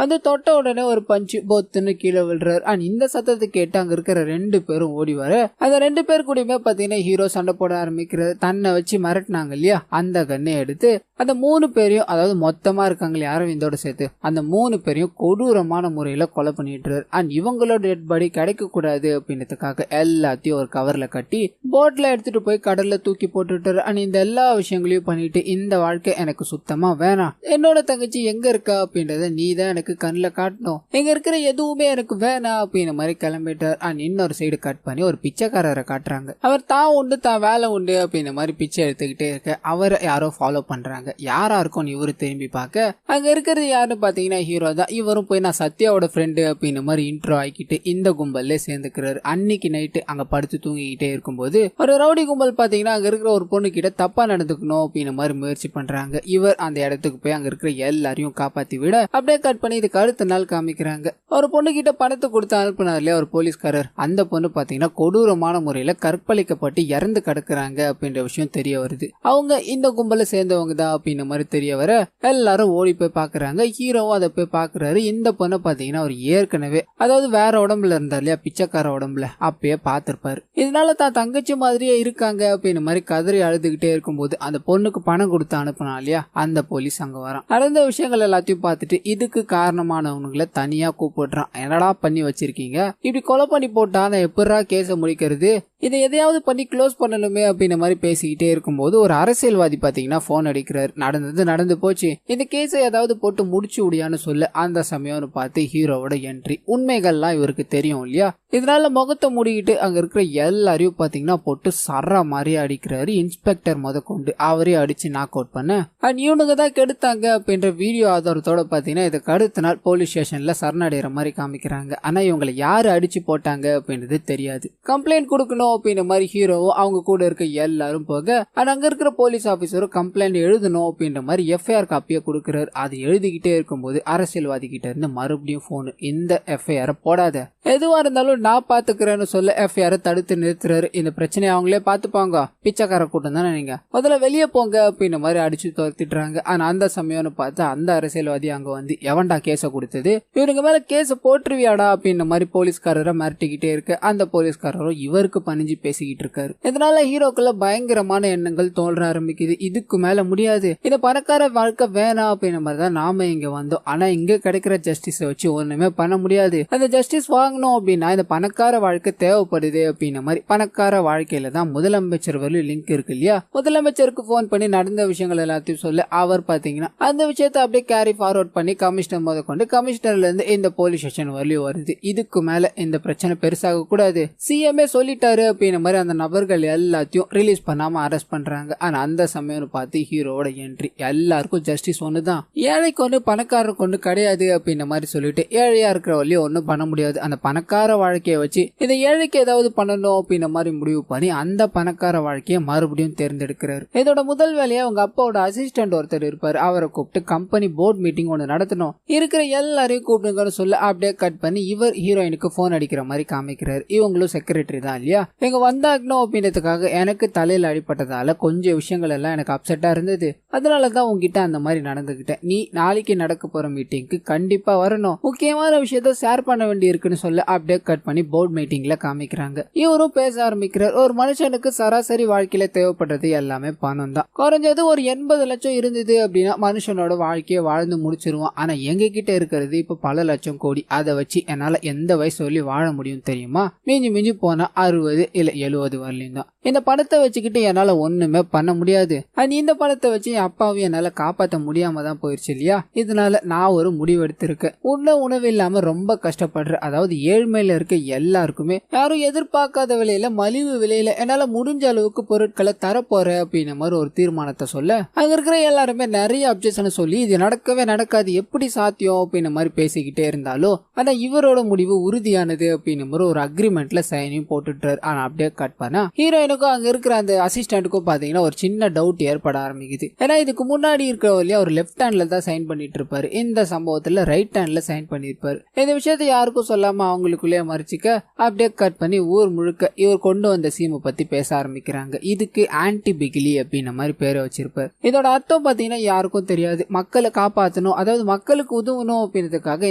வந்து தொட்ட உடனே ஒரு பஞ்சு பொத்துன்னு கீழே விழுறாரு. அண்ட் இந்த சத்தத்தை கேட்டு அங்க இருக்கிற 2 பேரும் ஓடி வர அந்த 2 பேர் கூடயுமே பாத்தீங்கன்னா ஹீரோ சண்டை போட ஆரம்பிக்கிறது. தன்னை வச்சு மிரட்டினாங்க இல்லையா, அந்த கண்ணை எடுத்து அந்த 3 பேரையும், அதாவது மொத்தமா இருக்காங்களே அரவிந்தோட சேர்த்து அந்த 3 பேரையும் கொடூரமான முறையில கொலை பண்ணிட்டு அண்ட் இவங்களோட டெட் பாடி கிடைக்க கூடாது அப்படின்றதுக்காக எல்லாத்தையும் ஒரு கவர்ல கட்டி போட்ல எடுத்துட்டு போய் கடல்ல தூக்கி போட்டுட்டாரு. அண்ட் இந்த எல்லா விஷயங்களையும் பண்ணிட்டு இந்த வாழ்க்கை எனக்கு சுத்தமா வேணாம், என்னோட தங்கச்சி எங்க இருக்கா அப்படின்றத நீ தான் எனக்கு கண்ணில் காட்டணும், எங்க இருக்கிற எதுவுமே எனக்கு வேணாம் அப்படின்ற மாதிரி கிளம்பிட்டார். அண்ட் இன்னொரு சைடு கட் பண்ணி ஒரு பிச்சைக்காரரை காட்டுறாங்க. அவர் தான் உண்டு தான் வேலை உண்டு அப்படின்ற மாதிரி பிச்சை எடுத்துக்கிட்டே இருக்க அவரை யாரோ ஃபாலோ பண்றாங்க. யாரா இருக்கும் இவரு திரும்பி பார்க்க அங்க இருக்கிறது யாருன்னு பாத்தீங்கன்னா ஹீரோ தான். இவரும் போய் நான் சத்யாவோட ஃப்ரெண்டு அப்படின்ற மாதிரி இன்ட்ரோ ஆக்கிட்டு இந்த கும்பல்ல சேர்ந்துக்கிறாரு. அன்னைக்கு நைட்டு அங்க படுத்து தூங்கிக்கிட்டே இருக்கும்போது ஒரு ரவுடி கும்பல் பாத்தீங்கன்னா அங்க இருக்கிற ஒரு பொண்ணு கிட்ட தப்பா நடந்துக்கணும் அப்படின்ற மாதிரி முயற்சி பண்றாங்க. இவர் அந்த இடத்துக்கு போய் அங்க இருக்கிற எல்லாரையும் காப்பாத்தி விட அப்படியே கட் பண்ணி இதுக்கு அடுத்த நாள் காமிக்கிறாங்க. ஒரு பொண்ணு கிட்ட பணத்தை கொடுத்து அனுப்புனார் இல்லையா ஒரு போலீஸ்காரர், அந்த பொண்ணு பாத்தீங்கன்னா கொடூரமான முறையில கற்பழிக்கப்பட்டு இறந்து கிடக்குறாங்க அப்படின்ற விஷயம் தெரிய வருது. அவங்க இந்த கும்பல சேர்ந்தவங்க தான் அப்படின்ற மாதிரி தெரிய வர எல்லாரும் ஓடி போய் பாக்குறாங்க. ஹீரோவும் அதை போய் பாக்குறாரு. இந்த பொண்ணை பாத்தீங்கன்னா அவர் ஏற்கனவே, அதாவது வேற உடம்புல இருந்தார் இல்லையா பிச்சைக்கார உடம்புல, அப்பயே பாத்திருப்பாரு. இதனால தான் தங்கச்சி மாதிரியே இருக்காங்க அப்படின்ற மாதிரி கதறி அழுதுகிட்டே இருக்கும்போது அந்த பொண்ணுக்கு பணம் கொடுத்து அனுப்பினா இல்லையா அந்த போலீஸ் அங்க வரான். நடந்த விஷயங்கள் எல்லாத்தையும் பார்த்துட்டு இதுக்கு காரணமானவங்களை தனியா கூப்பிடுறான். என்னடா பண்ணி வச்சிருக்கீங்க, இப்படி கொலை பண்ணி போட்டா நான் எப்படா கேஸை முடிக்கிறது, இதை எதையாவது பண்ணி க்ளோஸ் பண்ணணுமே அப்படின்ற மாதிரி பேசிக்கிட்டே இருக்கும்போது ஒரு அரசியல்வாதி பாத்தீங்கன்னா போன் அடிக்கிறாரு. நடந்தது நடந்து போச்சு, இந்த கேஸை ஏதாவது போட்டு முடிச்சு விடியான்னு சொல்ல அந்த சமயம்னு பார்த்து ஹீரோவோட என்ட்ரி. உண்மைகள்லாம் இவருக்கு தெரியும் இல்லையா, இதனால முகத்தை மூடிக்கிட்டு அங்க இருக்கிற எல்லாரையும் பாத்தீங்கன்னா போட்டு சர்ற மாதிரி அடிக்கிறாரு. இன்ஸ்பெக்டர் முத கொண்டு அவரே அடிச்சு நாக் அவுட் பண்ண அண்ட் இவனுங்க தான் கெடுத்தாங்க அப்படின்ற வீடியோ ஆதாரத்தோட பாத்தீங்கன்னா இதுக்கு அடுத்த நாள் போலீஸ் ஸ்டேஷன்ல சரணடைகிற மாதிரி காமிக்கிறாங்க. ஆனா இவங்களை யாரு அடிச்சு போட்டாங்க அப்படின்றது தெரியாது. கம்ப்ளைண்ட் கொடுக்கணும் அப்படின்ற மாதிரி ஹீரோவும் அவங்க கூட இருக்க எல்லாரும் போக அங்க இருக்கிற போலீஸ் ஆபீசரும் கம்ப்ளைண்ட் எழுதணும் அப்படின்ற மாதிரி எஃப்ஐஆர் காப்பியை கொடுக்கிறாரு. அது எழுதிக்கிட்டே இருக்கும்போது அரசியல்வாதி கிட்ட இருந்து மறுபடியும் போன், இந்த எஃப்ஐஆர் போடாத, எதுவா இருந்தாலும் நான் பாத்துக்கிறேன்னு சொல்ல எஃப்ஐஆர் தடுத்து நிறுத்துறாரு. இந்த பிரச்சனையை அவங்களே பாத்துப்பாங்க, பிச்சைக்கார கூட்டம் தானே நீங்க, முதல்ல வெளியே போங்க அப்படின்ற மாதிரி அடிச்சு துரத்திட்டுறாங்க. ஆனா அந்த சமயம்னு பார்த்து அந்த அரசியல்வாதி அங்க வந்து எவன்டா கேஸ கொடுத்தது, இவனுக்கு மேல கேஸ போட்டுருவியாடா அப்படின்ற மாதிரி போலீஸ்காரரை மிரட்டிக்கிட்டே இருக்கு. அந்த போலீஸ்காரரும் இவருக்கு பணிஞ்சு பேசிக்கிட்டு இருக்காரு. இதனால ஹீரோக்குள்ள பயங்கரமான எண்ணங்கள் தோன்ற ஆரம்பிக்குது. இதுக்கு மேல முடியாது, இந்த பணக்கார வாழ்க்கை வேணாம் அப்படின்ற மாதிரி தான் நாம இங்க வந்தோம். ஆனா இங்க கிடைக்கிற ஜஸ்டிஸ வச்சு ஒண்ணுமே பண்ண முடியாது. அந்த ஜஸ்டிஸ் வாங்கணும் அப்படின்னா இந்த பணக்கார வாழ்க்கை தேவைப்படுது அப்படின்ற மாதிரி பணக்கார வாழ்க்கையில தான் முதலமைச்சர் வரையும் லிங்க் இருக்கு இல்லையா. முதலமைச்சருக்கு போன் பண்ணி நடந்த விஷயங்கள் எல்லாத்தையும் சொல்ல அவர் பாத்தீங்கன்னா அந்த விஷயத்தை அப்படியே கேரி ஃபார்வர்ட் பண்ணி கமிஷனர் முத கொண்டு கமிஷனர்ல இருந்து இந்த போலீஸ் ஸ்டேஷன் வரையும் வருது. இதுக்கு மேல இந்த பிரச்சனை பெருசாக கூடாது, சிஎம்ஏ சொல்லிட்டாரு அப்படின்ற மாதிரி அந்த நபர்கள் எல்லாத்தையும் ரிலீஸ் பண்ணாம அரெஸ்ட் பண்றாங்க. ஆனா அந்த சமயம் பார்த்து ஹீரோட என்ட்ரி, எல்லாருக்கும் ஜஸ்டிஸ் ஒண்ணுதான், ஏழைக்கு ஒண்ணு பணக்காரருக்கு ஒண்ணு கிடையாது அப்படின்ற மாதிரி சொல்லிட்டு ஏழையா இருக்கிற வழியும் ஒண்ணும் பண்ண முடியாது, அந்த பணக்கார வாழ்க்கையை வச்சு இந்த ஏழைக்கு ஏதாவது பண்ணணும் அப்படின்ற மாதிரி முடிவு பண்ணி அந்த பணக்கார வாழ்க்கையை மறுபடியும் தேர்ந்தெடுக்கிறாரு. இதோட முதல் வேலையா அவங்க அப்பாவோட அசிஸ்டன்ட் ஒருத்தர் இருப்பாரு, அவரை கூப்பிட்டு கம்பெனி போர்ட் மீட்டிங் ஒண்ணு நடத்தணும், இருக்கிற எல்லாரையும் கூப்பிடுங்கன்னு சொல்ல அப்படியே கட் பண்ணி இவர் ஹீரோயினுக்கு போன் அடிக்கிற மாதிரி காமிக்கிறாரு. இவங்களும் செக்ரட்டரி தான் இல்லையா, இங்க வந்தாகணும் அப்படின்றதுக்காக எனக்கு தலையில அடிப்பட்டதால கொஞ்சம் விஷயங்கள் எல்லாம் எனக்கு அப்செட்டா இருந்தது. அதனாலதான் உங்ககிட்ட அந்த மாதிரி நடந்துகிட்டேன். நீ நாளைக்கு நடக்க போற மீட்டிங்க்கு கண்டிப்பா வரணும், முக்கியமான விஷயத்த ஷேர் பண்ண வேண்டி இருக்குன்னு சொல்ல அப்படியே கட் பண்ணி போர்ட் மீட்டிங்ல காமிக்கிறாங்க. இவரும் பேச ஆரம்பிக்கிறார். ஒரு மனுஷனுக்கு சராசரி வாழ்க்கையில தேவைப்படுறது எல்லாமே பணம் தான். குறைஞ்சது ஒரு 80 லட்சம் இருந்தது அப்படின்னா மனுஷனோட வாழ்க்கையை வாழ்ந்து முடிச்சிருவான். ஆனா எங்க கிட்ட இருக்கிறது இப்ப பல லட்சம் கோடி. அதை வச்சு என்னால எந்த வயசு சொல்லி வாழ முடியும் தெரியுமா? மிஞ்சி மிஞ்சி போனா 60 இல்ல 70 வரலையும் தான். இந்த பணத்தை வச்சுக்கிட்டு என்னால ஒண்ணுமே பண்ண முடியாது. இந்த பணத்தை வச்சு என் அப்பாவையும் என்னால காப்பாற்ற முடியாம தான் போயிருச்சு இல்லையா? இதனால நான் ஒரு முடிவு எடுத்திருக்கேன். உணவு இல்லாம ரொம்ப கஷ்டப்படுற, அதாவது ஏழ்மையில இருக்க எல்லாருக்குமே யாரும் எதிர்பார்க்காத விலையில மலிவு விலையில என்னால முடிஞ்ச அளவுக்கு பொருட்களை தரப்போறேன் அப்படின்ற மாதிரி ஒரு தீர்மானத்தை சொல்ல அங்க இருக்கிற எல்லாருமே நிறைய அப்ஜெக்ஷன் சொல்லி இது நடக்கவே நடக்காது, எப்படி சாத்தியம் அப்படின்ற மாதிரி பேசிக்கிட்டே இருந்தாலும் ஆனா இவரோட முடிவு உறுதியானது அப்படின்ற மாதிரி ஒரு அக்ரிமெண்ட்ல சைனையும் போட்டுட்டாரு. ஆனா அப்படியே கட் பண்ணா ஹீரோயினுக்கும் அங்க இருக்கிற அந்த அசிஸ்டன்ட்டுக்கும் பாத்தீங்கன்னா ஒரு சின்ன டவுட் ஏற்பட ஆரம்பிக்குது. ஏன்னா இதுக்கு முன்னாடி இருக்கிறவரையும் அவர் லெஃப்ட் ஹேண்ட்ல தான் சைன் பண்ணிட்டு இருப்பாரு, இந்த சம்பவத்துல ரைட் ஹேண்ட்ல சைன் பண்ணிருப்பாரு. இந்த விஷயத்தை யாருக்கும் சொல்லாம அவங்களுக்குள்ளேயே மறைச்சிக்க அப்படியே கட் பண்ணி ஊர் முழுக்க இவர் கொண்டு வந்த சீமை பத்தி பேச ஆரம்பிக்கிறாங்க. இதுக்கு ஆன்டி பிகிலி அப்படின்ற மாதிரி பேரை வச்சிருப்பாரு. இதோட அர்த்தம் பாத்தீங்கன்னா யாருக்கும் தெரியாது. மக்களை காப்பாற்றணும், அதாவது மக்களுக்கு உதவணும் அப்படின்றதுக்காக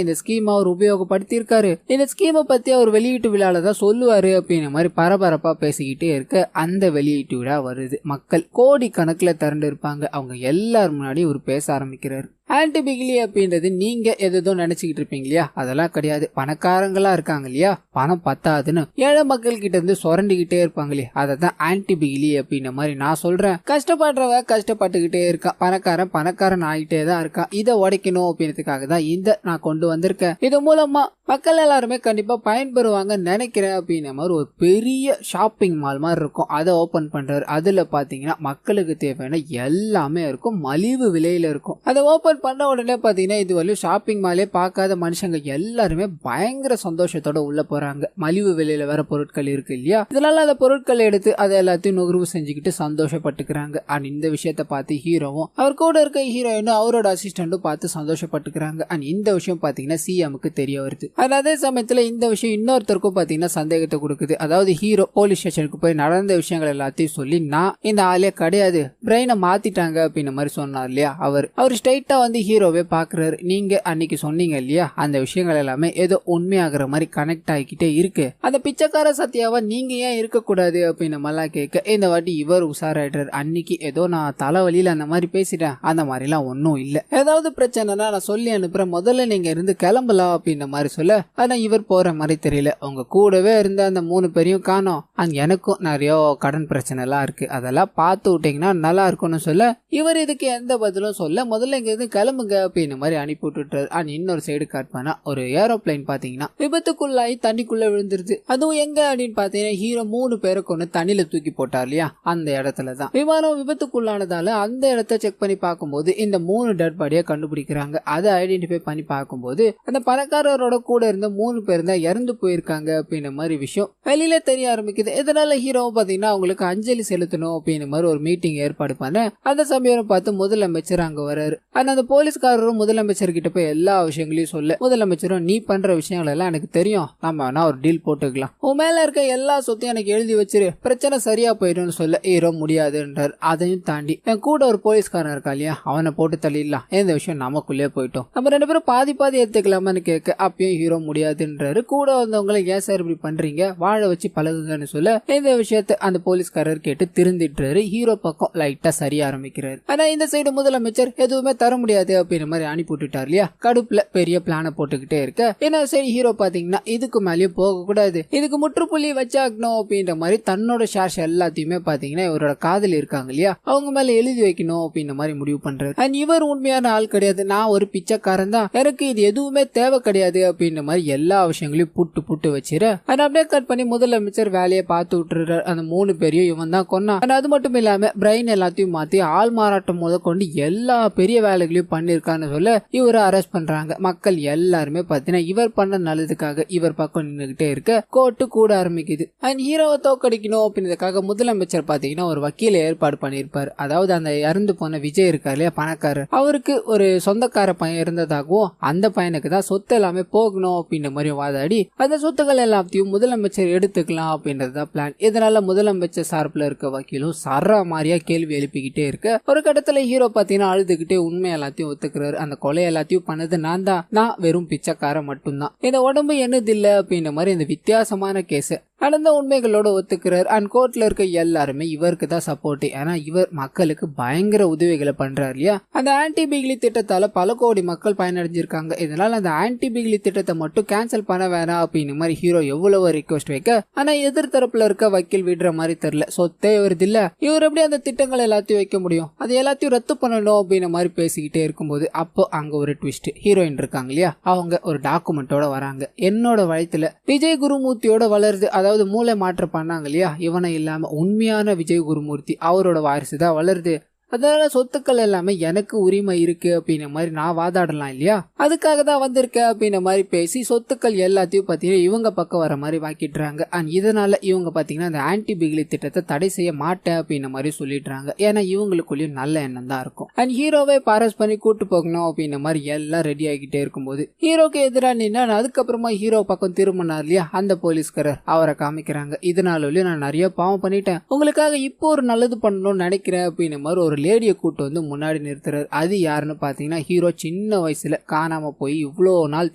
இந்த ஸ்கீம் அவர் உபயோகப்படுத்தி இருக்காரு. இந்த ஸ்கீமை பத்தி அவர் வெளியீட்டு விழால தான் சொல்லுவாரு அப்படின்ற மாதிரி பரபரப்பா பேசிக்கிட்டே இருக்க அந்த வெளியீட்டு விழா வருது. மக்கள் கோடி கணக்குல திரண்டு இருப்பாங்க. அவங்க எல்லாரும் முன்னாடி ஒரு பேச ஆரம்பிக்கிறாரு. ஆன்டி பிகிலி அப்படின்றது நீங்க எதோ நினைச்சுக்கிட்டு இருப்பீங்க இல்லையா? அதெல்லாம் கிடையாது. பணக்காரங்களா இருக்காங்க இல்லையா, பணம் பத்தாதுன்னு ஏழை மக்கள் கிட்ட இருந்து சுரண்டிக்கிட்டே இருப்பாங்களே, அததான் ஆன்டி பிகிலி அப்படின்ற மாதிரி நான் சொல்றேன். கஷ்டப்படுறவ கஷ்டப்பட்டுக்கிட்டே இருக்கான், பணக்காரன் ஆகிட்டே தான் இருக்கான். இதை உடைக்கணும் அப்படின்றதுக்காக தான் இந்த நான் கொண்டு வந்திருக்கேன். இது மூலமா மக்கள் எல்லாருமே கண்டிப்பா பயன்பெறுவாங்க நினைக்கிறேன் அப்படின்ற மாதிரி ஒரு பெரிய ஷாப்பிங் மால் மாதிரி இருக்கும். அதை ஓபன் பண்றாரு. அதுல பாத்தீங்கன்னா மக்களுக்கு தேவையான எல்லாமே இருக்கும், மலிவு விலையில இருக்கும். அதை ஓபன் பண்ண உடனே பாத்தீங்கன்னா இது வரையும் ஷாப்பிங் மாலே பார்க்காத மனுஷங்க எல்லாருமே பயங்கர சந்தோஷத்தோட உள்ள போறாங்க. மலிவு விலையில வேற பொருட்கள் இருக்கு இல்லையா? இதனால அந்த பொருட்களை எடுத்து அதை எல்லாத்தையும் நுகர்வு செஞ்சுக்கிட்டு சந்தோஷப்பட்டுக்கிறாங்க. அண்ட் இந்த விஷயத்த பார்த்து ஹீரோவும் அவர் கூட இருக்க ஹீரோயினும் அவரோட அசிஸ்டன்டும் பார்த்து சந்தோஷப்பட்டுக்கிறாங்க. அண்ட் இந்த விஷயம் பாத்தீங்கன்னா சிஎம்க்கு தெரிய வருது. அதே சமயத்துல இந்த விஷயம் இன்னொருத்தருக்கும் பாத்தீங்கன்னா சந்தேகத்தை கொடுக்குது. அதாவது ஹீரோ போலீஸ் ஸ்டேஷனுக்கு போய் நடந்த விஷயங்கள் எல்லாத்தையும் சொல்லி நான் இந்த ஆளே கிடையாது, பிரெயினை மாத்திட்டாங்க அப்படின்ற மாதிரி சொன்னார் இல்லையா? அவர் ஸ்ட்ரைட்டா வந்து ஹீரோவே பாக்குறாரு. நீங்க அன்னைக்கு சொன்னீங்க இல்லையா, அந்த விஷயங்கள் எல்லாமே ஏதோ உண்மையாகிற மாதிரி கனெக்ட் ஆகிக்கிட்டே இருக்கு. அந்த பிச்சைக்கார சத்யாவா நீங்க ஏன் இருக்கக்கூடாது அப்படின்னு மல்லா கேட்க இந்த வாட்டி இவர் உஷாராயிடுறாரு. அன்னைக்கு ஏதோ நான் தலைவலியில அந்த மாதிரி பேசிட்டேன், அந்த மாதிரி எல்லாம் ஒன்னும் இல்ல, ஏதாவது பிரச்சனைனா நான் சொல்லி அனுப்புறேன், முதல்ல நீங்க இருந்து கிளம்பலாம் அப்படின்ற மாதிரி சொல்ல ஆனா இவர் போற மாதிரி தெரியல. அவங்க கூடவே இருந்த அந்த 3 பேரையும் காணோம். அங்க எனக்கும் நிறைய கடன் பிரச்சனை எல்லாம் இருக்கு, அதெல்லாம் பார்த்து விட்டீங்கன்னா நல்லா இருக்கும்னு சொல்ல இவர் இதுக்கு எந்த பதிலும் சொல்ல முதல்ல இங்க இருந்து கிளம்புங்க அப்படின்னு மாதிரி அனுப்பி விட்டுட்டாரு. அண்ட் இன்னொரு சைடு காட் பண்ணா ஒரு ஏரோப்ளைன் பாத்தீங்கன்னா விபத்துக்குள்ளாயி தண்ணிக்குள்ள விழுந்துருது. அதுவும் எங்க அப்படின்னு பாத்தீங்கன்னா ஹீரோ 3 பேரை கொண்டு தண்ணியில தூக்கி போட்டார் இல்லையா, அந்த இடத்துலதான். விமானம் விபத்துக்குள்ளானதால அந்த இடத்த செக் பண்ணி பார்க்கும்போது இந்த 3 டெட் பாடியை கண்டுபிடிக்கிறாங்க. அதை ஐடென்டிஃபை பண்ணி பார்க்கும்போது அந்த பணக்காரரோட கூட இருந்த 3 பேர் தான் இறந்து போயிருக்காங்க அப்படின்ற மாதிரி விஷயம் வெளியில தெரிய ஆரம்பிக்குது. இதனால ஹீரோ பாத்தீங்கன்னா அவங்களுக்கு அஞ்சலி செலுத்தணும் அப்படின்ற மாதிரி ஒரு மீட்டிங் ஏற்பாடு பண்ண அந்த சமயம் பார்த்து முதலமைச்சர் அங்க வராரு. ஆனா அந்த போலீஸ்காரரும் முதலமைச்சர் கிட்ட போய் எல்லா விஷயங்களையும் சொல்ல முதலமைச்சரும் நீ பண்ற விஷயங்கள் எல்லாம் எனக்கு தெரியும், நம்ம வேணா ஒரு டீல் போட்டுக்கலாம், உன் மேல இருக்க எல்லா சொத்தையும் எனக்கு எழுதி வச்சிரு, பிரச்சனை சரியா போயிடும் சொல்ல ஹீரோ முடியாதுன்றார். அதையும் தாண்டி என் கூட ஒரு போலீஸ்காரன் இருக்கா இல்லையா, அவனை போட்டு தள்ளிடலாம், இந்த விஷயம் நமக்குள்ளே போயிட்டோம், நம்ம 2 பேரும் பாதி எடுத்துக்கலாமான்னு கேட்க அப்பயும் ஹீரோ முடியாதுன்றாரு. கூட வந்தவங்களை ஏன் சார் இப்படி பண்றீங்க, வாழ வச்சு பழகுங்கன்னு சொல்ல இந்த விஷயத்த அந்த போலீஸ்காரர் கேட்டு திருந்திட்டுறாரு. ஹீரோ பக்கம் லைட்டா சரிய ஆரம்பிக்கிறாரு. ஆனா இந்த சைடு முதலமைச்சர் எதுவுமே தர முடியாது அப்படின்ற மாதிரி அனுப்பி விட்டுட்டார் இல்லையா, கடுப்புல பெரிய பிளான போட்டுக்கிட்டே இருக்க இன்னொரு சைடு ஹீரோ பாத்தீங்கன்னா இதுக்கு மேலேயும் போக கூடாது, இதுக்கு முற்றுப்புள்ளி வச்சாக்கணும் அப்படின்ற மாதிரி தன்னோட ஷேர்ஸ் எல்லாத்தையுமே பாத்தீங்கன்னா இவரோட காதல் இருக்காங்க இல்லையா அவங்க மேல எழுதி வைக்கணும் அப்படின்ற மாதிரி முடிவு பண்றாரு. அண்ட் இவர் உண்மையான ஆள் கிடையாது, நான் ஒரு பிச்சைக்காரன் தான், எனக்கு இது எதுவுமே தேவை கிடையாது அப்படின்ற மாதிரி எல்லா விஷயங்களையும் புட்டு வச்சிரு. அதை அப்படியே கட் பண்ணி முதலமைச்சர் வேலையை பார்த்து விட்டுறாரு. அந்த 3 பேரையும் இவன் தான் கொன்னா. அது மட்டும் இல்லாம பிரெயின் எல்லாத்தையும் மாத்தி ஆள் மாறாட்டம் கொண்டு எல்லா பெரிய வேலைகளையும் பண்ணிருக்கான்னு சொல்ல இவரை அரெஸ்ட் பண்றாங்க. மக்கள் எல்லாருமே பாத்தீங்கன்னா இவர் பண்ண நல்லதுக்காக இவர் பக்கம் நின்றுகிட்டே இருக்க கோர்ட்டு கூட ஆரம்பிக்குது. அண்ட் ஹீரோவை தோக்கடிக்கணும் அப்படின்றதுக்காக முதலமைச்சர் பாத்தீங்கன்னா ஒரு வக்கீல ஏற்பாடு பண்ணிருப்பாரு. அதாவது அந்த இறந்து போன விஜய் இருக்காரு இல்லையா பணக்காரர், அவருக்கு ஒரு சொந்தக்கார பையன் இருந்ததாகவும் அந்த பையனுக்கு தான் சொத்து எல்லாமே போகணும் கொடுக்கணும் அப்படின்ற மாதிரி வாதாடி அந்த சொத்துக்கள் எல்லாத்தையும் முதலமைச்சர் எடுத்துக்கலாம் அப்படின்றதுதான் பிளான். இதனால முதலமைச்சர் சார்பில் இருக்க வக்கீலும் சர மாதிரியா கேள்வி எழுப்பிக்கிட்டே இருக்கு. ஒரு கட்டத்துல ஹீரோ பாத்தீங்கன்னா அழுதுகிட்டே உண்மை எல்லாத்தையும் ஒத்துக்கிறாரு. அந்த கொலை எல்லாத்தையும் பண்ணது நான் தான், நான் வெறும் பிச்சைக்காரன் மட்டும்தான், இந்த உடம்பு என்னது இல்ல அப்படின்ற மாதிரி இந்த வித்தியாசமான கேஸ் நடந்த உண்மைகளோட ஒத்துக்கிறார். அண்ட் கோர்ட்ல இருக்க எல்லாருமே இவருக்கு தான் சப்போர்ட். ஏன்னா இவர் மக்களுக்கு பயங்கர உதவிகளை பண்றாரு இல்லையா. அந்த ஆன்டி பிகிலி திட்டத்தால பல கோடி மக்கள் பயனடைஞ்சிருக்காங்க. இதனால அந்த ஆன்டி பிகிலி திட்டத்தை மட்டும் கேன்சல் பண்ண வேணாம் அப்படின்னு மாதிரி ஹீரோ எவ்வளவு ரிக்வெஸ்ட் வைக்க, ஆனா எதிர்த்தரப்புல இருக்க வக்கீல் விடுற மாதிரி தெரியல. சொத்தே வருது இல்ல, இவர் எப்படி அந்த திட்டங்கள் எல்லாத்தையும் வைக்க முடியும், அது எல்லாத்தையும் ரத்து பண்ணணும் அப்படின்னு மாதிரி பேசிக்கிட்டே இருக்கும்போது அப்போ அங்க ஒரு ட்விஸ்ட். ஹீரோயின் இருக்காங்க இல்லையா, அவங்க ஒரு டாக்குமெண்டோட வராங்க. என்னோட வயத்துல விஜய் குருமூர்த்தியோட வளருது, அதாவது மூளை மாற்றம் பண்ணாங்க இல்லையா, இவனை இல்லாம உண்மையான விஜய் குருமூர்த்தி அவரோட வாரிசு தான் வளருது, அதனால சொத்துக்கள் எல்லாமே எனக்கு உரிமை இருக்கு அப்படின்ற மாதிரி நான் வாதாடலாம் இல்லையா, அதுக்காக தான் வந்திருக்கேன் அப்படின்ற மாதிரி பேசி சொத்துக்கள் எல்லாத்தையும் பாத்தீங்கன்னா இவங்க பக்கம் வர மாதிரி வாக்கிடுறாங்க. அண்ட் இதனால இவங்க பாத்தீங்கன்னா அந்த ஆன்டி பிகிலி திட்டத்தை தடை செய்ய மாட்டேன் அப்படின்ற மாதிரி சொல்லிடுறாங்க. ஏன்னா இவங்களுக்குள்ளயும் நல்ல எண்ணம் தான் இருக்கும். அண்ட் ஹீரோவை பாரஸ் பண்ணி கூட்டு போகணும் அப்படின்ற மாதிரி எல்லாம் ரெடி ஆகிட்டே இருக்கும்போது ஹீரோக்கு எதிராக நின்னா அதுக்கப்புறமா ஹீரோ பக்கம் திரும்பினார் இல்லையா அந்த போலீஸ்காரர், அவரை காமிக்கிறாங்க. இதனால நான் நிறைய பாவம் பண்ணிட்டேன், உங்களுக்காக இப்போ ஒரு நல்லது பண்ணணும்னு நினைக்கிறேன் அப்படின்ற மாதிரி ஒரு லேடியை கூட்டு வந்து முன்னாடி நிறுத்துறாரு. அது யாருன்னு பாத்தீங்கன்னா ஹீரோ சின்ன வயசுல காணாம போய் இவ்வளோ நாள்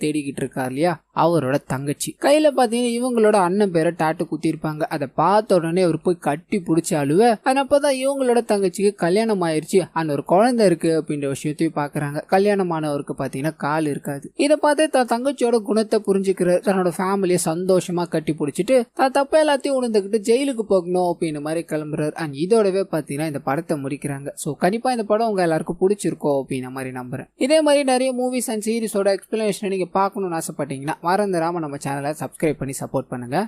தேடிக்கிட்டு இருக்காரு இல்லையா, அவரோட தங்கச்சி. கையில பாத்தீங்கன்னா இவங்களோட அண்ணன் பேரை டாட்டு குத்திருப்பாங்க. அதை பார்த்த உடனே அவர் போய் கட்டி பிடிச்சி அழுவ. அப்பதான் இவங்களோட தங்கச்சிக்கு கல்யாணம் ஆயிருச்சு, அந்த ஒரு குழந்தை இருக்கு அப்படின்ற விஷயத்தையும் பாக்குறாங்க. கல்யாணமானவருக்கு பாத்தீங்கன்னா கால் இருக்காது. இதை பார்த்து தன் தங்கச்சியோட குணத்தை புரிஞ்சுக்கிறார். தன்னோட ஃபேமிலியை சந்தோஷமா கட்டி பிடிச்சிட்டு தான் தப்ப எல்லாத்தையும் உணர்ந்துகிட்டு ஜெயிலுக்கு போகணும் அப்படின்னு மாதிரி கிளம்புறாரு. அண்ட் இதோடவே பாத்தீங்கன்னா இந்த படத்தை முடிக்கிறாங்க. சோ கண்டிப்பா இந்த படம் உங்க எல்லாருக்கும் பிடிச்சிருக்கோம் அப்படின்ற மாதிரி நம்புறேன். இதே மாதிரி நிறைய மூவிஸ் அண்ட் சீரிஸோட எக்ஸ்பிளனேஷன் நீங்க பார்க்கணும்னு ஆசைப்பட்டீங்கன்னா மறந்துடாம நம்ம சேனலை சப்ஸ்கிரைப் பண்ணி சப்போர்ட் பண்ணுங்க.